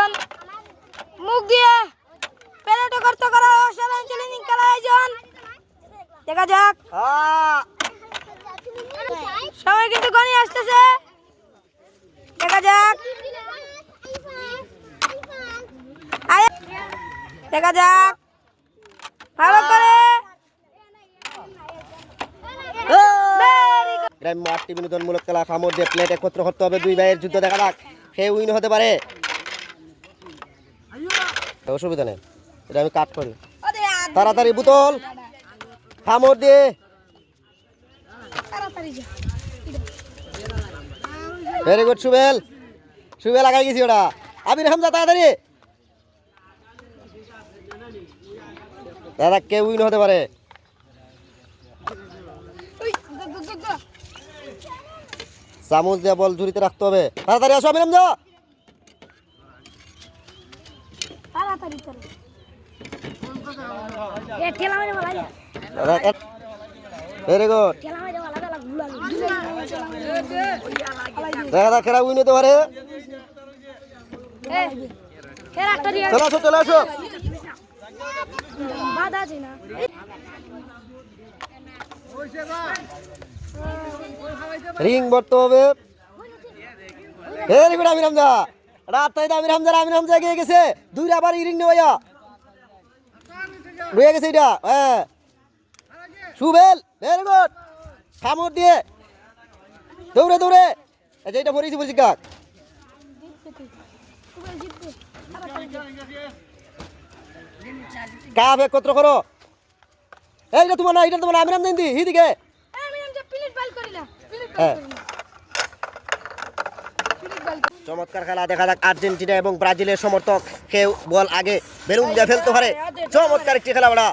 আয়োজন মুখ দিয়ে পেরেটো করতে করা অসাধারণ চ্যালেঞ্জিং খেলার আয়োজন। দেখা যাক, সময় কিন্তু গণি আসতেছে। দেখা যাক, দেখা যাক ভালো করে। গ্রাম্য 8টি বিনোদনমূলক খেলা খামর দিয়ে প্লেট একত্র করতে হবে। দুই ভাইয়ের যুদ্ধ দেখা যাক কে উইন হতে পারে। অসুবিধা নেই, এটা আমি কাট করি। তাড়াতাড়ি বোতল খামর দিয়ে ভেরি গুড। সুবেল সুবেল আগাই গেছি ওটা। আবির হামজা তাড়াতাড়ি। দাদা কে উইন হতে পারে? চামচ দিয়ে বল ঝুড়িতে রাখতে হবে। তাড়াতাড়ি আসো আবির হামজা। Very good. দেখা যাক খেলা উইন হতে পারে। চলে আসো চলে আসো। রিং ভরতে হবে। ভেরি গুড আমির হামজা। রাত তাই আমির হামজা এগিয়ে গেছে। দুই আবার রিং নেওয়া রয়ে গেছে এটা। হ্যাঁ সুবেল ভেরি গুড। খামর দিয়ে দৌড়ে দৌড়ে এটা ভরেছি বলছি কাক। কাপ একত্র করো। এইটা তোমার না, এটা তোমার আমির হামজা দি হিদিকে। চমৎকার খেলা দেখা যাক। আর্জেন্টিনা এবং ব্রাজিলের সমর্থক কেউ বল আগে বেলুন দিয়ে ফেলতে পারে। চমৎকার একটি খেলা ওরা।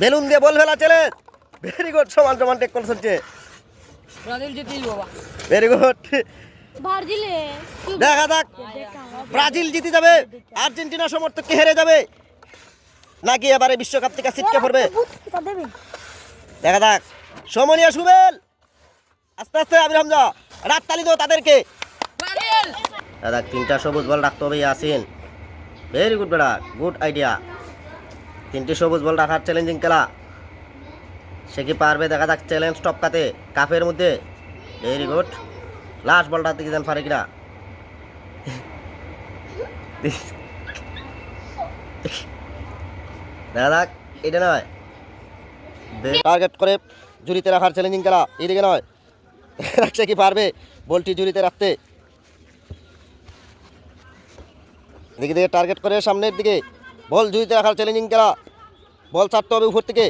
বেলুন দিয়ে বল ফেলা চলে। Very good. সমান সমান টেক্কল চলছে। Very good. দেখা যাক ব্রাজিল জিতে যাবে, আর্জেন্টিনা সমর্থককে হেরে যাবে, নাকি এবারে বিশ্বকাপ থেকে ছিটকে পড়বে। দেখা যাক। সমনিয়া সুবেল আস্তে আস্তে আবির হামজা রাত তালি দাও তাদেরকে। দাদা 3টা সবুজ বল রাখতে হবে। ইয়াসিন ভেরি গুড বেড়া, গুড আইডিয়া। 3টি সবুজ বল রাখার চ্যালেঞ্জিং খেলা। সে কি পারবে? দেখা যাক চ্যালেঞ্জ টপকাতে কাপের মধ্যে। Very good. লাস্ট বলটা থেকে দেন পারে কিনা। দেখা যাক, এটা নয় টার্গেট করে ঝুড়িতে রাখার চ্যালেঞ্জিং খেলা। এদিকে নয়, রাখছে কি পারবে বলটি ঝুড়িতে রাখতে। এদিকে দিকে টার্গেট করে সামনের দিকে বল ঝুড়িতে রাখার চ্যালেঞ্জিং খেলা। বল ছাড়তে হবে উপর থেকে।